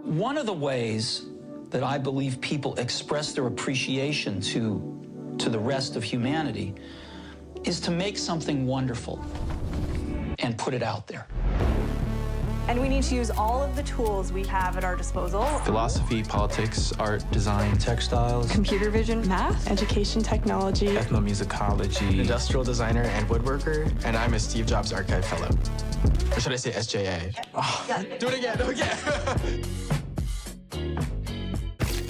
One of the ways that I believe people express their appreciation to the rest of humanity is to make something wonderful and put it out there. And we need to use all of the tools we have at our disposal. Philosophy, politics, art, design, textiles, computer vision, math, education, technology, ethnomusicology, industrial designer and woodworker, and I'm a Steve Jobs Archive Fellow. Or should I say SJA? Oh, do it again, okay.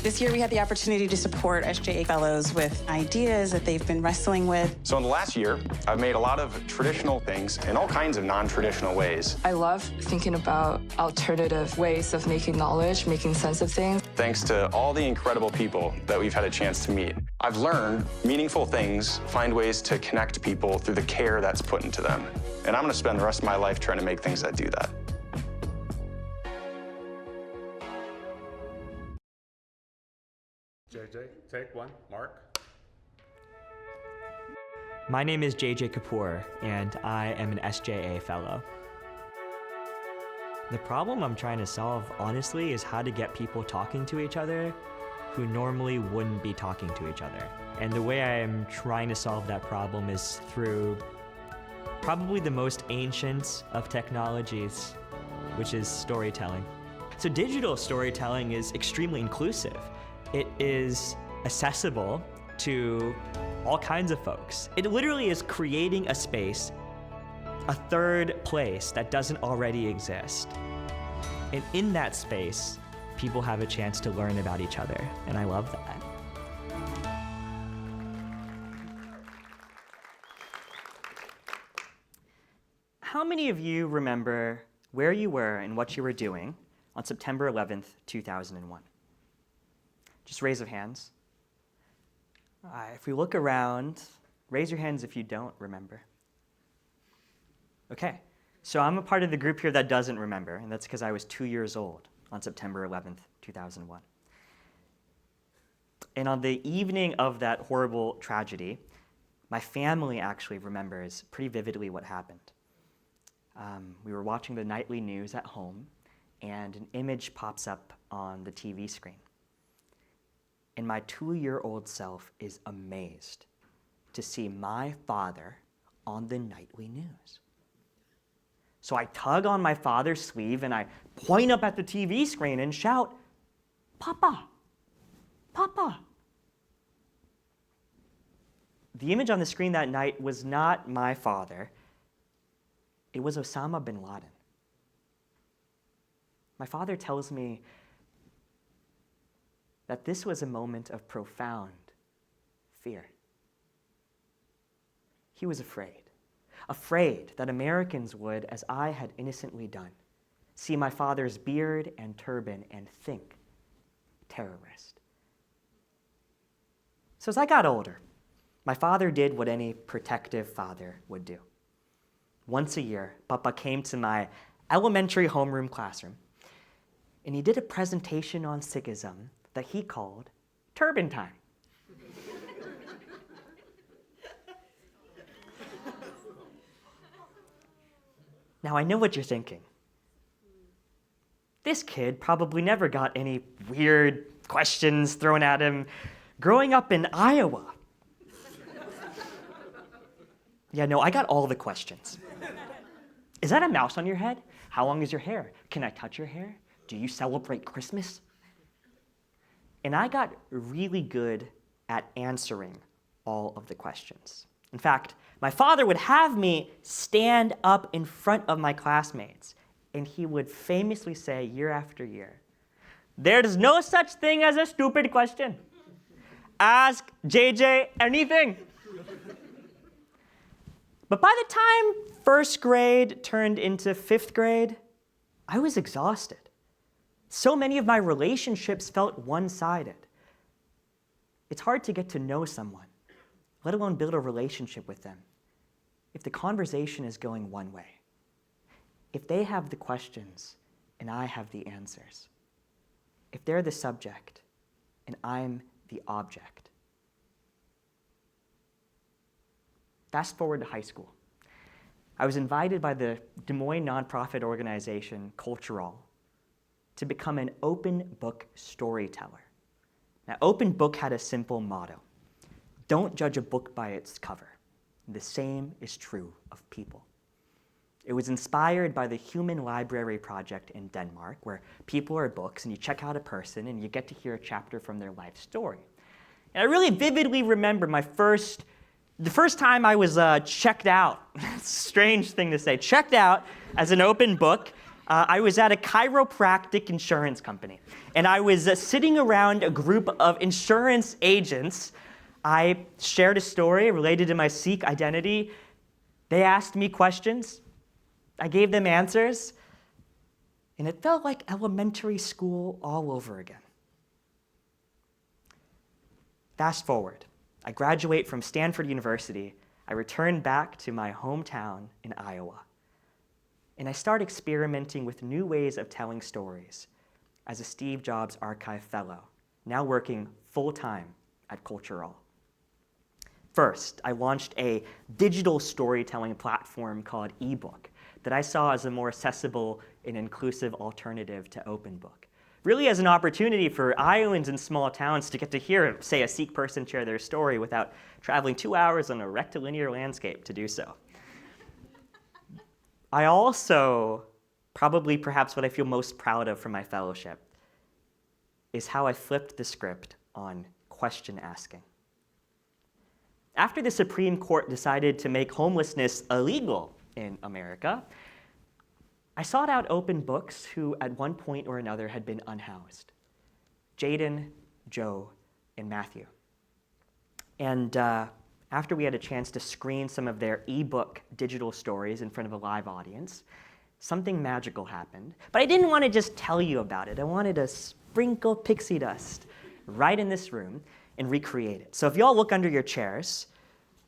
This year we had the opportunity to support SJA Fellows with ideas that they've been wrestling with. So in the last year, I've made a lot of traditional things in all kinds of non-traditional ways. I love thinking about alternative ways of making knowledge, making sense of things. Thanks to all the incredible people that we've had a chance to meet. I've learned meaningful things, find ways to connect people through the care that's put into them. And I'm gonna spend the rest of my life trying to make things that do that. JJ, take one. Mark. My name is JJ Kapur, and I am an SJA Fellow. The problem I'm trying to solve, honestly, is how to get people talking to each other who normally wouldn't be talking to each other. And the way I am trying to solve that problem is through probably the most ancient of technologies, which is storytelling. So digital storytelling is extremely inclusive. It is accessible to all kinds of folks. It literally is creating a space, a third place that doesn't already exist. And in that space, people have a chance to learn about each other, and I love that. How many of you remember where you were and what you were doing on September 11th, 2001? Just raise your hands. If we look around, raise your hands if you don't remember. Okay, so I'm a part of the group here that doesn't remember, and that's because I was 2 years old on September 11th, 2001. And on the evening of that horrible tragedy, my family actually remembers pretty vividly what happened. We were watching the nightly news at home, and an image pops up on the TV screen. And my 2-year-old self is amazed to see my father on the nightly news. So I tug on my father's sleeve and I point up at the TV screen and shout, "Papa, Papa." The image on the screen that night was not my father. It was Osama bin Laden. My father tells me that this was a moment of profound fear. He was afraid that Americans would, as I had innocently done, see my father's beard and turban and think, terrorist. So as I got older, my father did what any protective father would do. Once a year, Papa came to my elementary homeroom classroom, and he did a presentation on Sikhism that he called Turban Time. Now I know what you're thinking. This kid probably never got any weird questions thrown at him growing up in Iowa. Yeah, no, I got all the questions. Is that a mouse on your head? How long is your hair? Can I touch your hair? Do you celebrate Christmas? And I got really good at answering all of the questions. In fact, my father would have me stand up in front of my classmates, and he would famously say year after year, "There's no such thing as a stupid question. Ask JJ anything." But by the time first grade turned into fifth grade, I was exhausted. So many of my relationships felt one-sided. It's hard to get to know someone, let alone build a relationship with them, if the conversation is going one way. If they have the questions and I have the answers. If they're the subject and I'm the object. Fast forward to high school. I was invited by the Des Moines nonprofit organization Cultural to become an open book storyteller. Now, Open Book had a simple motto: don't judge a book by its cover. The same is true of people. It was inspired by the Human Library Project in Denmark, where people are books and you check out a person and you get to hear a chapter from their life story. And I really vividly remember the first time I was checked out. Strange thing to say, checked out as an open book. I was at a chiropractic insurance company, and I was sitting around a group of insurance agents. I shared a story related to my Sikh identity. They asked me questions. I gave them answers, and it felt like elementary school all over again. Fast forward. I graduate from Stanford University. I return back to my hometown in Iowa. And I start experimenting with new ways of telling stories as a Steve Jobs Archive Fellow, now working full-time at Cultural. First, I launched a digital storytelling platform called eBook that I saw as a more accessible and inclusive alternative to Open Book. Really as an opportunity for Iowans in small towns to get to hear, say, a Sikh person share their story without traveling 2 hours on a rectilinear landscape to do so. I also, perhaps what I feel most proud of from my fellowship, is how I flipped the script on question asking. After the Supreme Court decided to make homelessness illegal in America, I sought out open books who at one point or another had been unhoused. Jaden, Joe, and Matthew. And after we had a chance to screen some of their ebook digital stories in front of a live audience, something magical happened. But I didn't want to just tell you about it. I wanted to sprinkle pixie dust right in this room and recreate it. So if you all look under your chairs,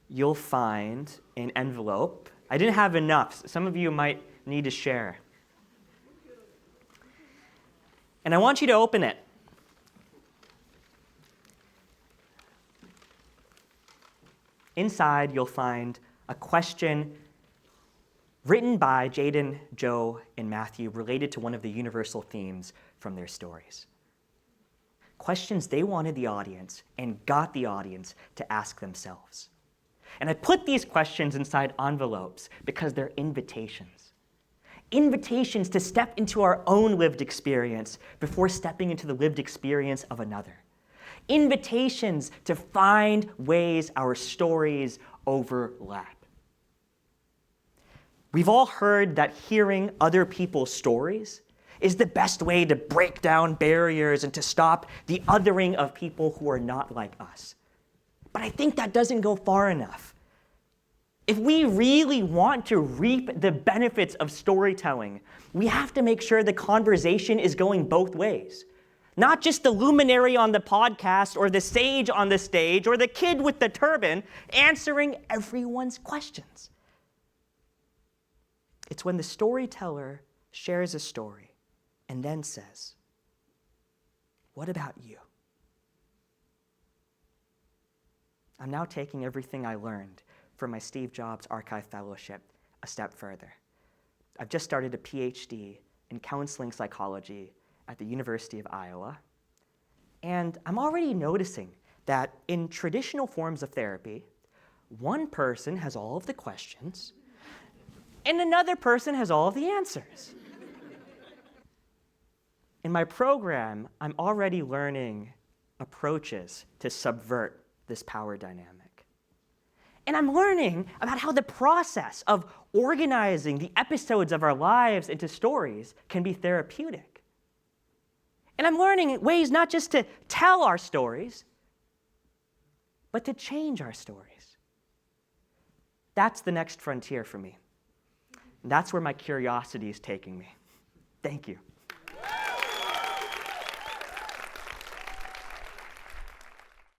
you'll find an envelope. I didn't have enough. Some of you might need to share. And I want you to open it. Inside, you'll find a question written by Jaden, Joe, and Matthew related to one of the universal themes from their stories. Questions they wanted the audience and got the audience to ask themselves. And I put these questions inside envelopes because they're invitations. Invitations to step into our own lived experience before stepping into the lived experience of another. Invitations to find ways our stories overlap. We've all heard that hearing other people's stories is the best way to break down barriers and to stop the othering of people who are not like us. But I think that doesn't go far enough. If we really want to reap the benefits of storytelling, we have to make sure the conversation is going both ways. Not just the luminary on the podcast or the sage on the stage or the kid with the turban answering everyone's questions. It's when the storyteller shares a story and then says, "What about you?" I'm now taking everything I learned from my Steve Jobs Archive Fellowship a step further. I've just started a PhD in counseling psychology at the University of Iowa, and I'm already noticing that in traditional forms of therapy, one person has all of the questions, and another person has all of the answers. In my program, I'm already learning approaches to subvert this power dynamic. And I'm learning about how the process of organizing the episodes of our lives into stories can be therapeutic. And I'm learning ways not just to tell our stories, but to change our stories. That's the next frontier for me. And that's where my curiosity is taking me. Thank you.